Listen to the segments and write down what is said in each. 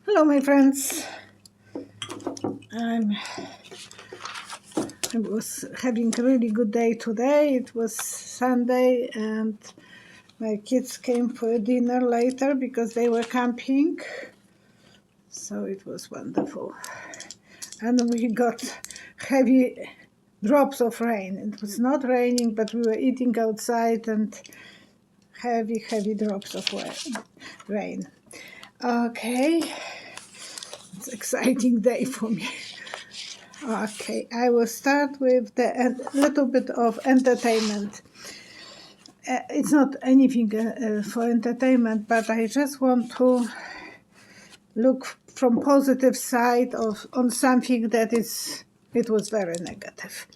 Hello, my friends. I was having a really good day today. It was Sunday, and my kids came for dinner later because they were camping. So it was wonderful. And we got heavy drops of rain. It was not raining, but we were eating outside and heavy drops of rain. Okay, it's an exciting day for me. Okay, I will start with a little bit of entertainment. It's not anything for entertainment, but I just want to look from positive side on something that it was very negative.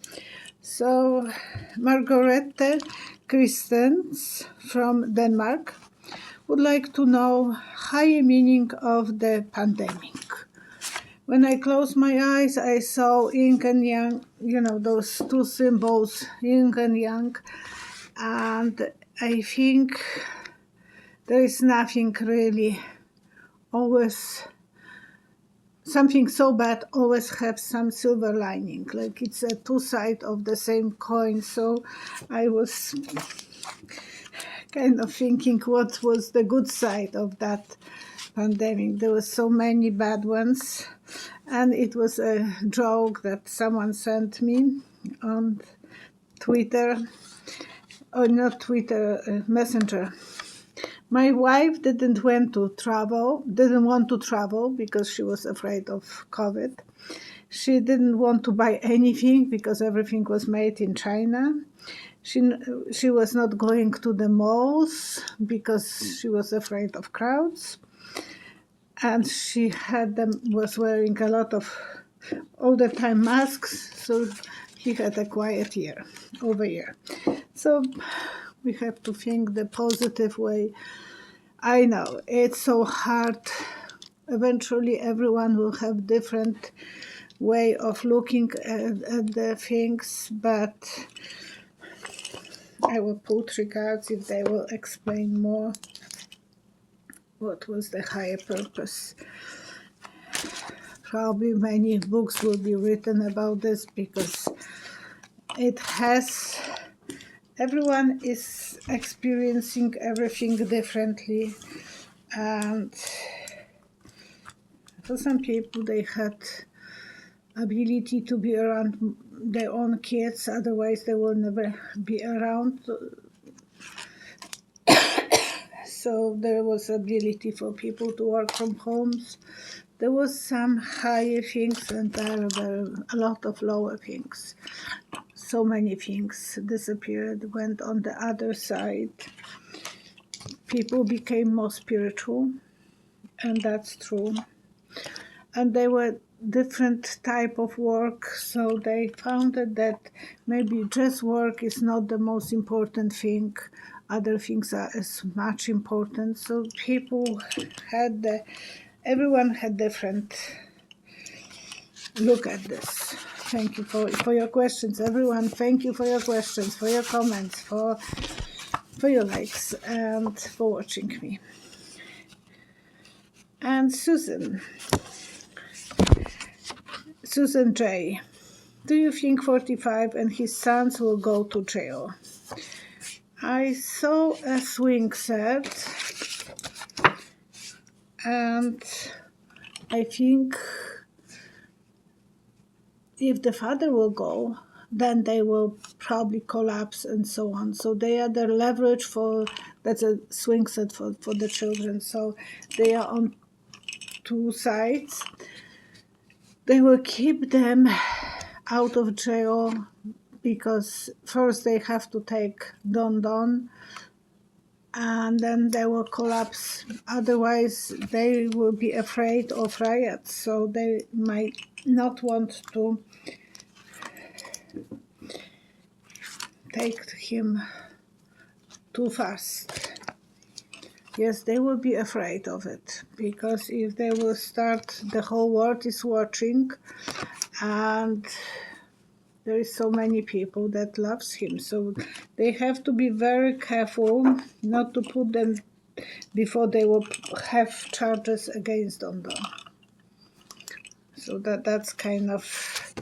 So, Margrethe Christens from Denmark would like to know higher meaning of the pandemic. When I closed my eyes, I saw yin and yang, those two symbols, yin and yang, and I think there is nothing really, always, something so bad always have some silver lining, like it's a two sides of the same coin. So I was kind of thinking what was the good side of that pandemic. There were so many bad ones, and it was a joke that someone sent me on Twitter, or not Twitter, Messenger. My wife didn't want to travel because she was afraid of COVID. She didn't want to buy anything because everything was made in China. She was not going to the malls because she was afraid of crowds. And she was wearing a lot of all the time masks, so he had a quiet year. So we have to think the positive way. I know it's so hard. Eventually everyone will have different way of looking at the things, but I will put regards if they will explain more what was the higher purpose. Probably many books will be written about this because everyone is experiencing everything differently, and for some people they had ability to be around their own kids, otherwise they will never be around. So there was ability for people to work from homes. There was some higher things, and there were a lot of lower things. So many things disappeared, went on the other side. People became more spiritual, and that's true. And they were different type of work, so they found that maybe just work is not the most important thing. Other things are as much important. So everyone had different look at this. Thank you for your questions, everyone. Thank you for your questions, for your comments, for your likes, and for watching me. And Susan J. Do you think 45 and his sons will go to jail? I saw a swing set, and I think if the father will go, then they will probably collapse and so on. So they are the leverage that's a swing set for the children. So they are on two sides. They will keep them out of jail because first they have to take Don, and then they will collapse. Otherwise, they will be afraid of riots, so they might not want to take him too fast. Yes, they will be afraid of it, because if they will start, the whole world is watching, and there is so many people that loves him. So they have to be very careful not to put them before they will have charges against Don Don. So that's kind of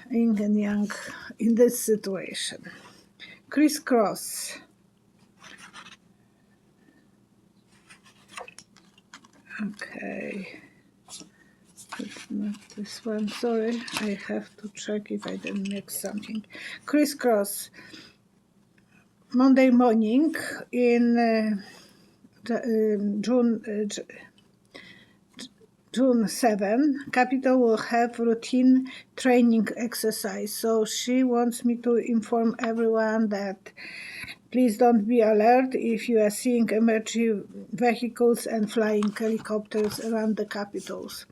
yin and yang in this situation. Crisscross. Okay. It's not this one. Sorry, I have to check if I didn't mix something. Crisscross. Monday morning in June 7, Capitol will have routine training exercise. So she wants me to inform everyone that please don't be alert if you are seeing emergency vehicles and flying helicopters around the Capitols.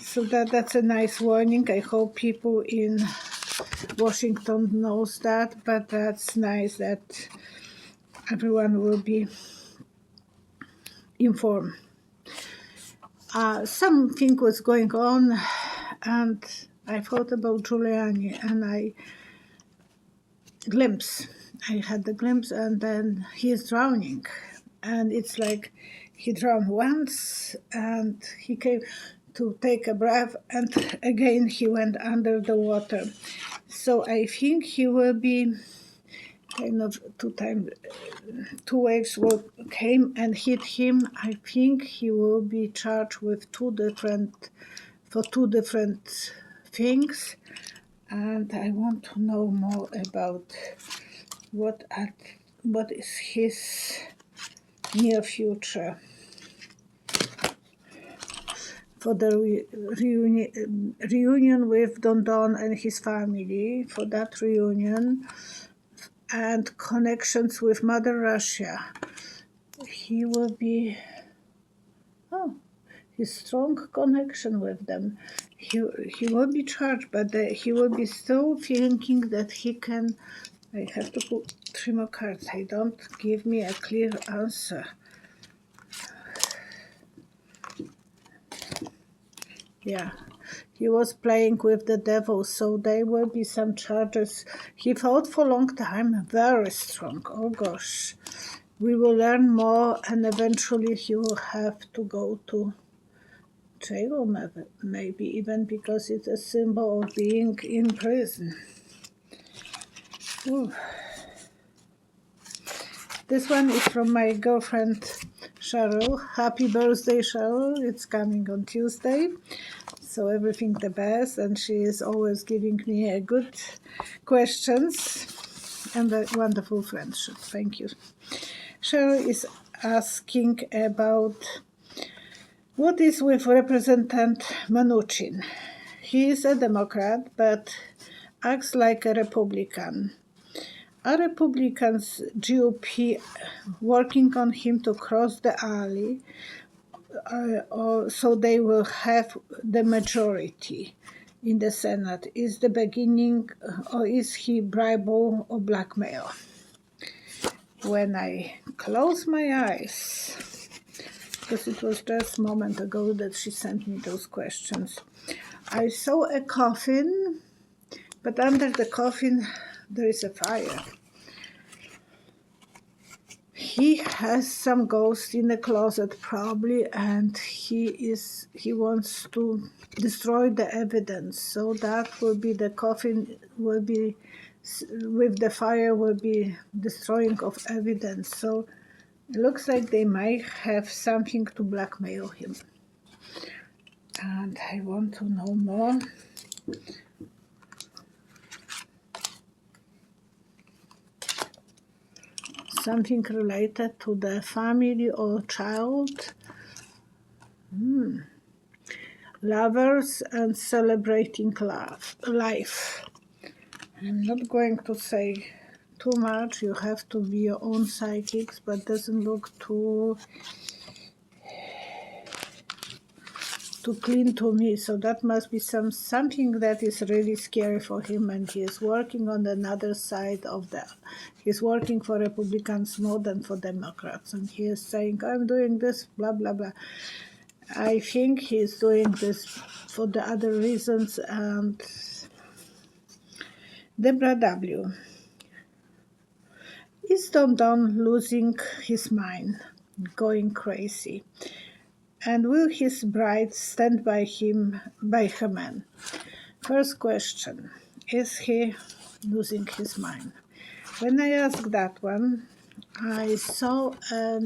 So that's a nice warning. I hope people in Washington knows that, but that's nice that everyone will be informed. Something was going on, and I thought about Giuliani, and I had the glimpse, and then he is drowning, and it's like he drowned once, and he came to take a breath, and again he went under the water. So I think he will be kind of two waves came and hit him. I think he will be charged with two different things, and I want to know more about what is his near future for the reunion with Don Don and his family, for that reunion, and connections with Mother Russia. He will be, his strong connection with them. He will be charged, but he will be still thinking that he can. I have to put 3 more cards. They don't give me a clear answer. Yeah, he was playing with the devil, so there will be some charges. He fought for a long time, very strong. Oh gosh. We will learn more, and eventually he will have to go to jail, maybe even because it's a symbol of being in prison. Ooh. This one is from my girlfriend Cheryl. Happy birthday, Cheryl. It's coming on Tuesday. So everything the best, and she is always giving me a good questions and a wonderful friendship. Thank you. Cheryl is asking about what is with Representative Manchin. He is a Democrat, but acts like a Republican. Are Republicans, GOP, working on him to cross the aisle, or so they will have the majority in the Senate? Is the beginning, or is he bribable or blackmail? When I close my eyes, because it was just a moment ago that she sent me those questions, I saw a coffin, but under the coffin there is a fire. He has some ghost in the closet probably, and he wants to destroy the evidence. So that will be, the coffin will be with the fire, will be destroying of evidence. So it looks like they might have something to blackmail him. And I want to know more. Something related to the family or child. Lovers and celebrating life. I'm not going to say too much. You have to be your own psychics, but doesn't look too clean to me. So that must be something that is really scary for him, and he is working on another side of that. He's working for Republicans more than for Democrats, and he is saying, I'm doing this, blah, blah, blah. I think he's doing this for the other reasons. And Deborah W. Is Don Don losing his mind? going crazy. And will his bride stand by him, by her man? First question, is he losing his mind? When I asked that one, I saw a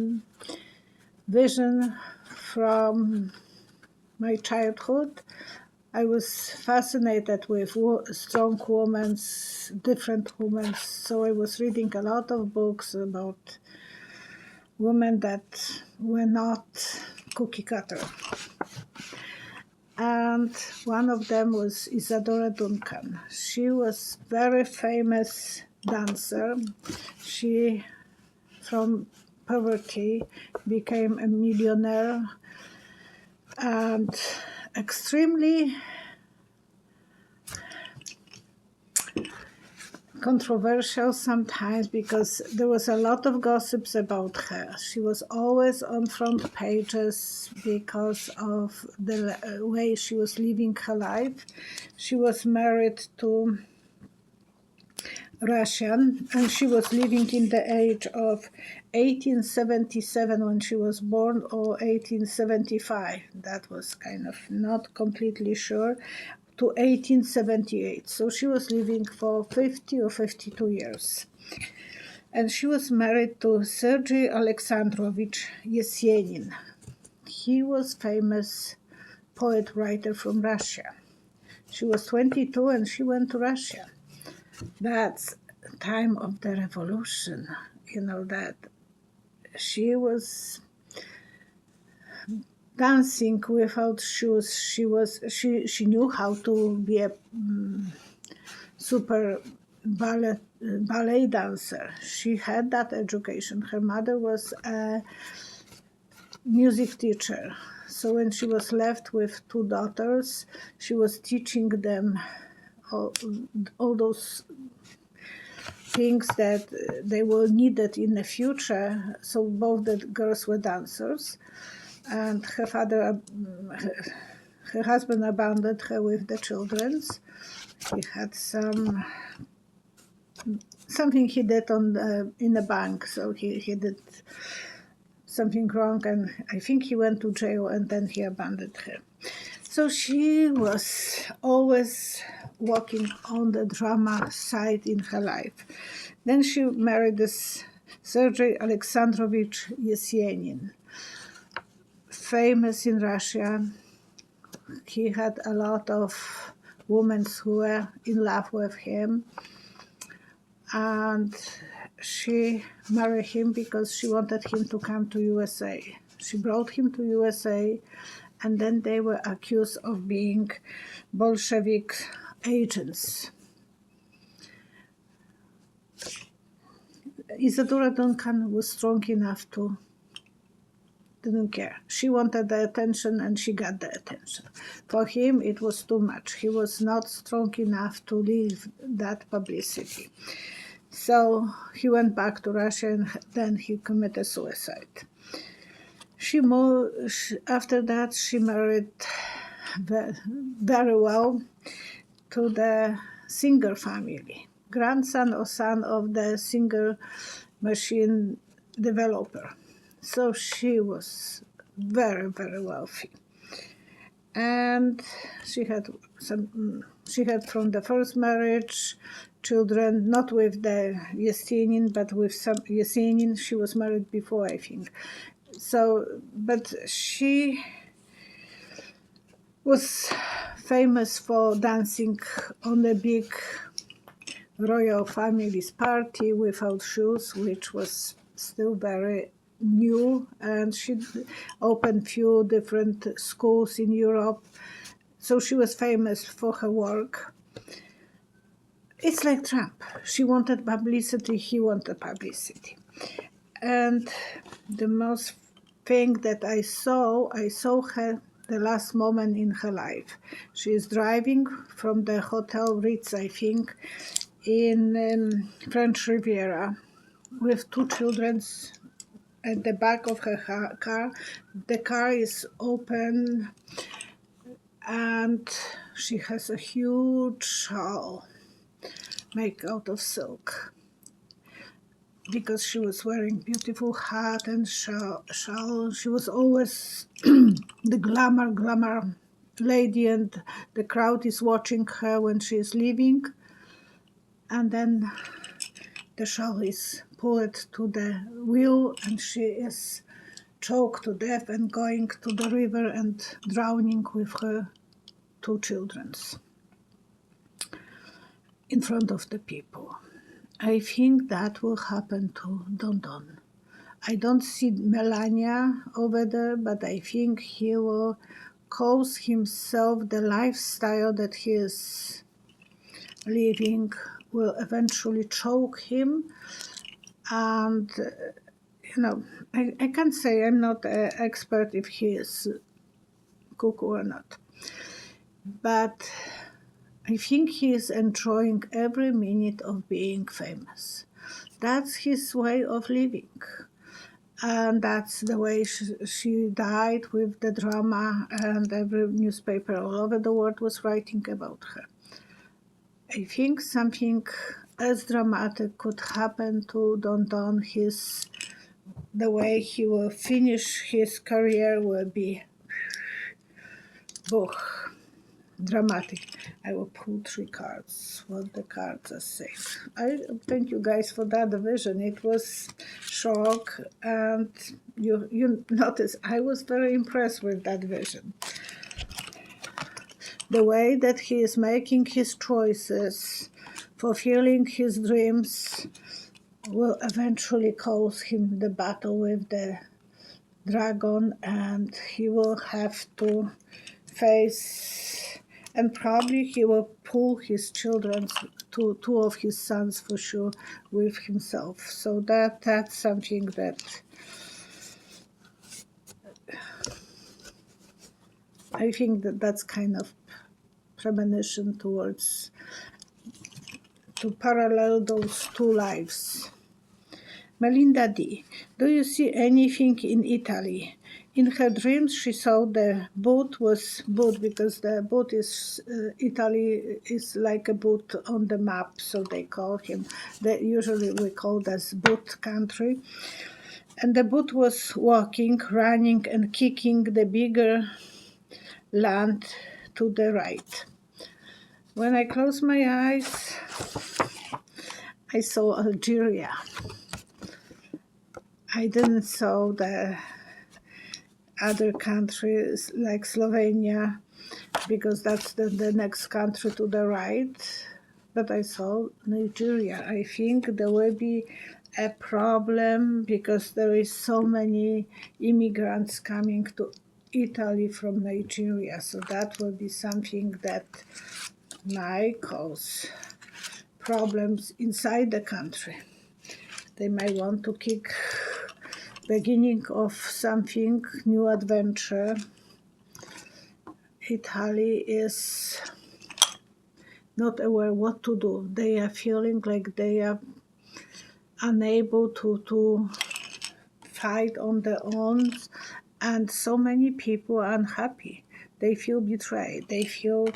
vision from my childhood. I was fascinated with strong women, different women, so I was reading a lot of books about women that were not cookie cutter. And one of them was Isadora Duncan. She was very famous dancer. She, from poverty, became a millionaire and extremely controversial sometimes because there was a lot of gossips about her. She was always on front pages because of the way she was living her life. She was married to Russian, and she was living in the age of 1877 when she was born, or 1875. That was kind of not completely sure, to 1878. So she was living for 50 or 52 years. And she was married to Sergei Alexandrovich Yesenin. He was famous poet writer from Russia. She was 22 and she went to Russia. That's the time of the revolution, that she was dancing without shoes. She knew how to be a super ballet dancer. She had that education. Her mother was a music teacher. So when she was left with two daughters, she was teaching them all those things that they were needed in the future. So both the girls were dancers, and her husband abandoned her with the children. He had something he did in the bank, so he did something wrong, and I think he went to jail, and then he abandoned her. So she was always walking on the drama side in her life. Then she married this Sergei Alexandrovich Yesenin, famous in Russia. He had a lot of women who were in love with him, and she married him because she wanted him to come to USA. She brought him to USA, and then they were accused of being Bolshevik agents. Isadora Duncan was strong enough to didn't care. She wanted the attention and she got the attention. For him, it was too much. He was not strong enough to leave that publicity. So he went back to Russia and then he committed suicide. After that, she married very well to the Singer family, grandson or son of the Singer machine developer. So she was very, very wealthy. And she had from the first marriage children, not with the Yesenin, but with some Yesenin. She was married before, I think. So, but she was famous for dancing on a big royal family's party without shoes, which was still very new, and she opened few different schools in Europe. So she was famous for her work. It's like Trump. She wanted publicity, he wanted publicity. And the most thing that I saw her the last moment in her life. She is driving from the Hotel Ritz, I think, in French Riviera with two children at the back of her car. The car is open and she has a huge shawl made out of silk. because she was wearing beautiful hat and shawl. She was always the glamour lady, and the crowd is watching her when she is leaving. And then the shawl is pulled to the wheel, and she is choked to death and going to the river and drowning with her 2 children in front of the people. I think that will happen to Don Don. I don't see Melania over there, but I think he will cause himself the lifestyle that he is living will eventually choke him. And, I can't say, I'm not an expert if he is cuckoo or not. But I think he is enjoying every minute of being famous. That's his way of living. And that's the way she died, with the drama, and every newspaper all over the world was writing about her. I think something as dramatic could happen to Don Don. The way he will finish his career will be dramatic. I will pull 3 cards, what the cards are saying. I thank you guys for that vision. It was shock, and you notice I was very impressed with that vision. The way that he is making his choices, fulfilling his dreams, will eventually cause him the battle with the dragon, and he will have to face, and probably he will pull his children, 2 of his sons for sure, with himself. So that's something that I think that's kind of premonition towards to parallel those 2 lives. Melinda D. Do you see anything in Italy? In her dreams, she saw the boot because the boot is Italy is like a boot on the map, so they call him. Usually we call this boot country. And the boot was walking, running, and kicking the bigger land to the right. When I closed my eyes, I saw Algeria. I didn't saw the other countries like Slovenia, because that's the next country to the right, but I saw Nigeria. I think there will be a problem because there is so many immigrants coming to Italy from Nigeria, so that will be something that might cause problems inside the country. They might want to kick beginning of something, new adventure. Italy is not aware what to do. They are feeling like they are unable to fight on their own, and so many people are unhappy. They feel betrayed. They feel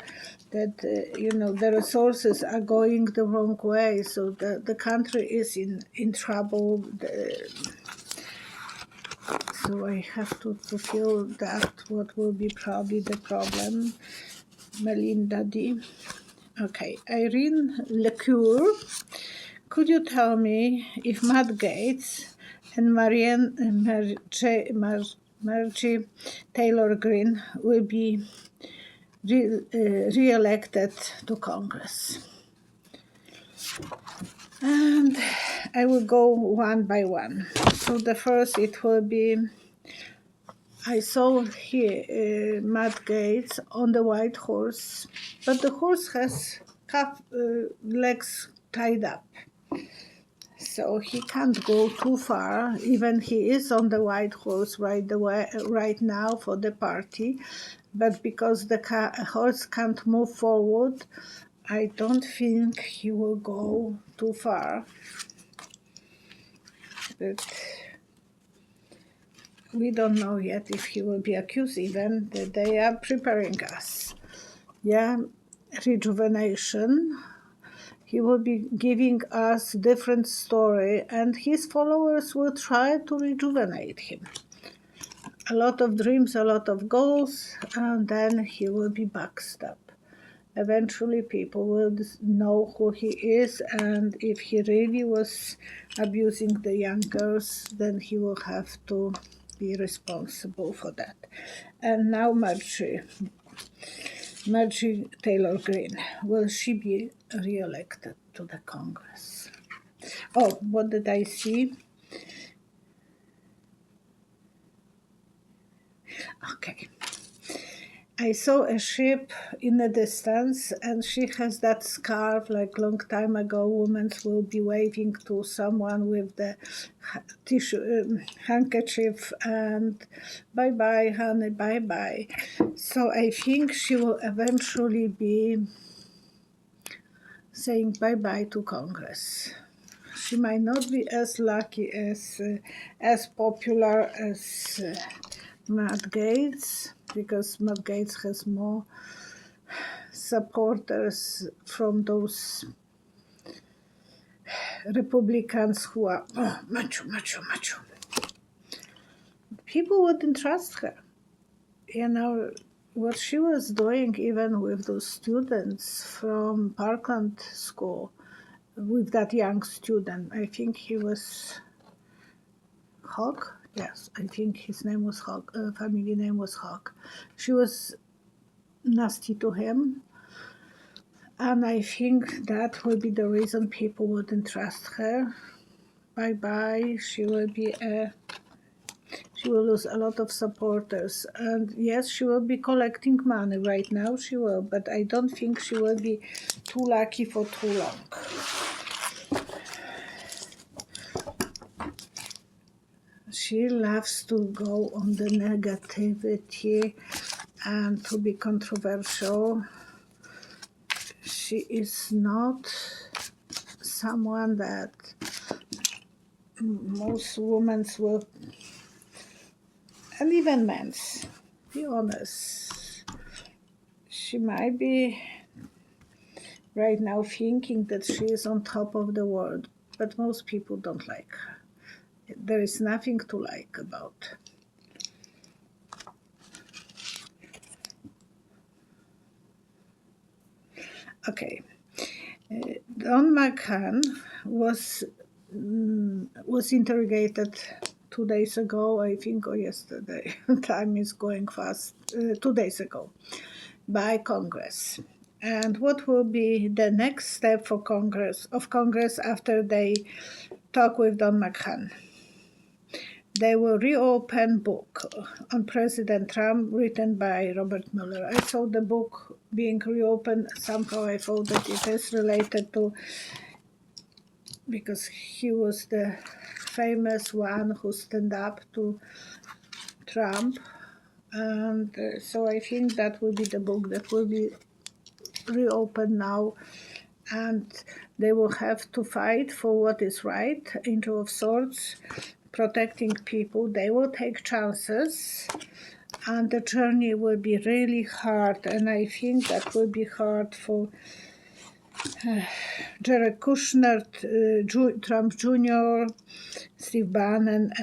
that the resources are going the wrong way. So the country is in trouble. So I have to feel that what will be probably the problem. Melinda D. Okay, Irene Lecour. Could you tell me if Matt Gaetz and Margie Taylor Greene will be re-elected to Congress? And I will go one by one. So the first, it will be, I saw here Matt Gaetz on the white horse, but the horse has legs tied up. So he can't go too far, even he is on the white horse right now for the party, but because the horse can't move forward, I don't think he will go too far. But we don't know yet if he will be accused even. They are preparing us. Yeah, rejuvenation. he will be giving us different story, and his followers will try to rejuvenate him. A lot of dreams, a lot of goals, and then he will be backstabbed. Eventually people will know who he is, and if he really was abusing the young girls, then he will have to be responsible for that. And now Marjorie Taylor Greene, will she be re-elected to the Congress? Oh, what did I see? Okay. I saw a ship in the distance, and she has that scarf like long time ago women will be waving to someone with the tissue handkerchief and bye-bye honey, bye-bye. So I think she will eventually be saying bye-bye to Congress. She might not be as lucky, as popular as Matt Gaetz, because Matt Gaetz has more supporters from those Republicans who are macho. People wouldn't trust her. You know, what she was doing even with those students from Parkland School, with that young student, I think he was Hogg. Yes, I think his name was Hogg, family name was Hogg. She was nasty to him, and I think that will be the reason people wouldn't trust her. Bye-bye, she will lose a lot of supporters, and yes, she will be collecting money right now, she will, but I don't think she will be too lucky for too long. She loves to go on the negativity and to be controversial. She is not someone that most women will, and even men, be honest. She might be right now thinking that she is on top of the world, but most people don't like her. There is nothing to like about. Okay, Don McCann was interrogated 2 days ago, I think, or yesterday. Time is going fast. 2 days ago, by Congress. And what will be the next step for Congress after they talk with Don McCann? They will reopen book on President Trump written by Robert Mueller. I saw the book being reopened. Somehow I thought that it is related to, because he was the famous one who stood up to Trump. And so I think that will be the book that will be reopened now. And they will have to fight for what is right, Angel of Swords, protecting people. They will take chances, and the journey will be really hard, and I think that will be hard for Jared Kushner, Trump Jr., Steve Bannon,